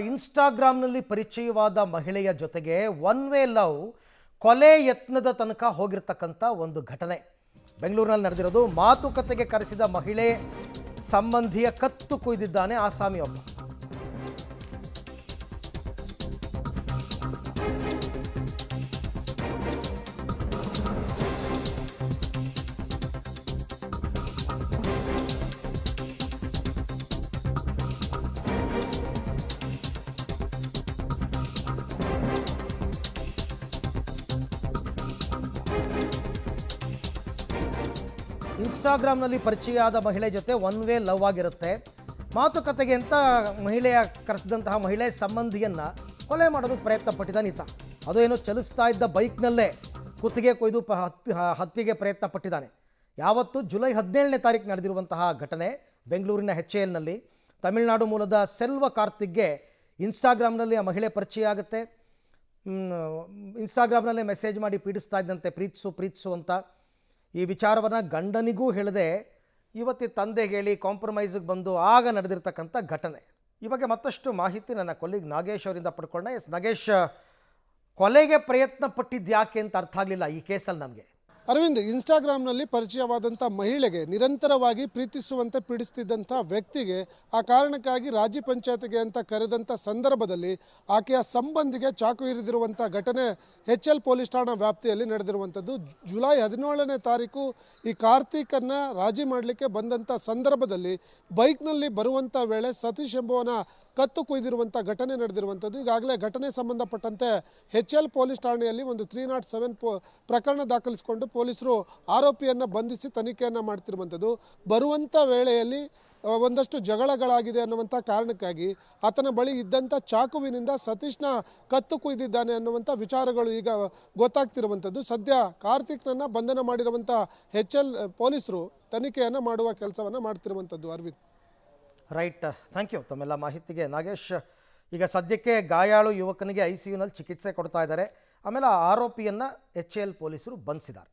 ಇನ್ಸ್ಟಾಗ್ರಾಮ್ನಲ್ಲಿ ಪರಿಚಯವಾದ ಮಹಿಳೆಯ ಜೊತೆಗೆ one way love ಕೊಲೆ ಯತ್ನದ ತನಕ ಹೋಗಿರ್ತಕ್ಕಂಥ ಒಂದು ಘಟನೆ ಬೆಂಗಳೂರಿನಲ್ಲಿ ನಡೆದಿರೋದು. ಮಾತುಕತೆಗೆ ಕರೆಸಿದ ಮಹಿಳೆ ಸಂಬಂಧಿಯ ಕತ್ತು ಕೊಯ್ದಿದ್ದಾನೆ ಆಸಾಮಿಯೊಬ್ಬ. ಇನ್ಸ್ಟಾಗ್ರಾಮ್ನಲ್ಲಿ ಪರಿಚಯ ಆದ ಮಹಿಳೆ ಜೊತೆ ಒನ್ ವೇ ಲವ್ ಆಗಿರುತ್ತೆ. ಮಾತುಕತೆಗೆ ಅಂತ ಮಹಿಳೆಯ ಕರೆಸಿದಂತಹ ಮಹಿಳೆ ಸಂಬಂಧಿಯನ್ನು ಕೊಲೆ ಮಾಡೋದಕ್ಕೆ ಪ್ರಯತ್ನ ಪಟ್ಟಿದ್ದಾನೆ ಈತ. ಅದು ಏನೋ ಚಲಿಸ್ತಾ ಇದ್ದ ಬೈಕ್ನಲ್ಲೇ ಕುತ್ತಿಗೆ ಕೊಯ್ದು ಹತ್ಯೆಗೆ ಪ್ರಯತ್ನ ಪಟ್ಟಿದ್ದಾನೆ. ಯಾವತ್ತು ಜುಲೈ 17ನೇ ತಾರೀಕು ನಡೆದಿರುವಂತಹ ಘಟನೆ ಬೆಂಗಳೂರಿನ HALನಲ್ಲಿ. ತಮಿಳುನಾಡು ಮೂಲದ ಸೆಲ್ವ ಕಾರ್ತಿಕ್ಗೆ ಇನ್ಸ್ಟಾಗ್ರಾಮ್ನಲ್ಲಿ ಆ ಮಹಿಳೆ ಪರಿಚಯ ಆಗುತ್ತೆ. ಇನ್ಸ್ಟಾಗ್ರಾಮ್ನಲ್ಲೇ ಮೆಸೇಜ್ ಮಾಡಿ ಪೀಡಿಸ್ತಾ ಇದ್ದಂತೆ ಪ್ರೀತಿಸು ಅಂತ. ಈ ವಿಚಾರವನ್ನು ಗಂಡನಿಗೂ ಹೇಳದೆ ಇವತ್ತಿ ತಂದೆಗೆ ಹೇಳಿ ಕಾಂಪ್ರಮೈಸಿಗೆ ಬಂದು ಆಗ ನಡೆದಿರ್ತಕ್ಕಂಥ ಘಟನೆ. ಈ ಬಗ್ಗೆ ಮತ್ತಷ್ಟು ಮಾಹಿತಿ ನನ್ನ ಕೊಲ್ಲಿಗ್ ನಾಗೇಶ್ ಅವರಿಂದ ಪಡ್ಕೊಂಡೆ. ನಾಗೇಶ್, ಕೊಲೆಗೆ ಪ್ರಯತ್ನ ಪಟ್ಟಿದ್ದು ಯಾಕೆ ಅಂತ ಅರ್ಥ ಆಗಲಿಲ್ಲ ಈ ಕೇಸಲ್ಲಿ ನನಗೆ. ಅರವಿಂದ್, ಇನ್ಸ್ಟಾಗ್ರಾಮ್ನಲ್ಲಿ ಪರಿಚಯವಾದಂಥ ಮಹಿಳೆಗೆ ನಿರಂತರವಾಗಿ ಪ್ರೀತಿಸುವಂತೆ ಪೀಡಿಸ್ತಿದ್ದಂಥ ವ್ಯಕ್ತಿಗೆ ಆ ಕಾರಣಕ್ಕಾಗಿ ರಾಜ್ಯ ಪಂಚಾಯತ್ಗೆ ಅಂತ ಕರೆದಂಥ ಸಂದರ್ಭದಲ್ಲಿ ಆಕೆಯ ಸಂಬಂಧಿಗೆ ಚಾಕು ಇರಿದಿರುವಂಥ ಘಟನೆ HL ಪೊಲೀಸ್ ಠಾಣಾ ವ್ಯಾಪ್ತಿಯಲ್ಲಿ ನಡೆದಿರುವಂಥದ್ದು. ಜುಲೈ 17ನೇ ತಾರೀಕು ಈ ಕಾರ್ತಿಕನ್ನು ರಾಜಿ ಮಾಡಲಿಕ್ಕೆ ಬಂದಂಥ ಸಂದರ್ಭದಲ್ಲಿ ಬೈಕ್ನಲ್ಲಿ ಬರುವಂಥ ವೇಳೆ ಸತೀಶ್ ಎಂಬುವನ ಕತ್ತು ಕೊಯ್ದಿರುವಂಥ ಘಟನೆ ನಡೆದಿರುವಂಥದ್ದು. ಈಗಾಗಲೇ ಘಟನೆ ಸಂಬಂಧಪಟ್ಟಂತೆ HL ಪೊಲೀಸ್ ಠಾಣೆಯಲ್ಲಿ ಒಂದು 307 ಪ್ರಕರಣ ದಾಖಲಿಸಿಕೊಂಡು ಪೊಲೀಸರು ಆರೋಪಿಯನ್ನು ಬಂಧಿಸಿ ತನಿಖೆಯನ್ನು ಮಾಡ್ತಿರುವಂಥದ್ದು. ಬರುವಂಥ ವೇಳೆಯಲ್ಲಿ ಒಂದಷ್ಟು ಜಗಳಗಳಾಗಿದೆ ಅನ್ನುವಂಥ ಕಾರಣಕ್ಕಾಗಿ ಆತನ ಬಳಿ ಇದ್ದಂಥ ಚಾಕುವಿನಿಂದ ಸತೀಶ್ನ ಕತ್ತು ಕೊಯ್ದಿದ್ದಾನೆ ಅನ್ನುವಂಥ ವಿಚಾರಗಳು ಈಗ ಗೊತ್ತಾಗ್ತಿರುವಂಥದ್ದು. ಸದ್ಯ ಕಾರ್ತಿಕ್ನನ್ನು ಬಂಧನ ಮಾಡಿರುವಂಥ HL ಪೊಲೀಸರು ತನಿಖೆಯನ್ನು ಮಾಡುವ ಕೆಲಸವನ್ನು ಮಾಡ್ತಿರುವಂಥದ್ದು. ಅರವಿಂದ್, ರೈಟ್, ಥ್ಯಾಂಕ್ ಯು ತಮ್ಮೆಲ್ಲ ಮಾಹಿತಿಗೆ ನಾಗೇಶ್. ಈಗ ಸದ್ಯಕ್ಕೆ ಗಾಯಾಳು ಯುವಕನಿಗೆ ICUನಲ್ಲಿ ಚಿಕಿತ್ಸೆ ಕೊಡ್ತಾ ಇದ್ದಾರೆ. ಆಮೇಲೆ ಆ ಆರೋಪಿಯನ್ನು HAL ಪೊಲೀಸರು ಬಂಧಿಸಿದ್ದಾರೆ.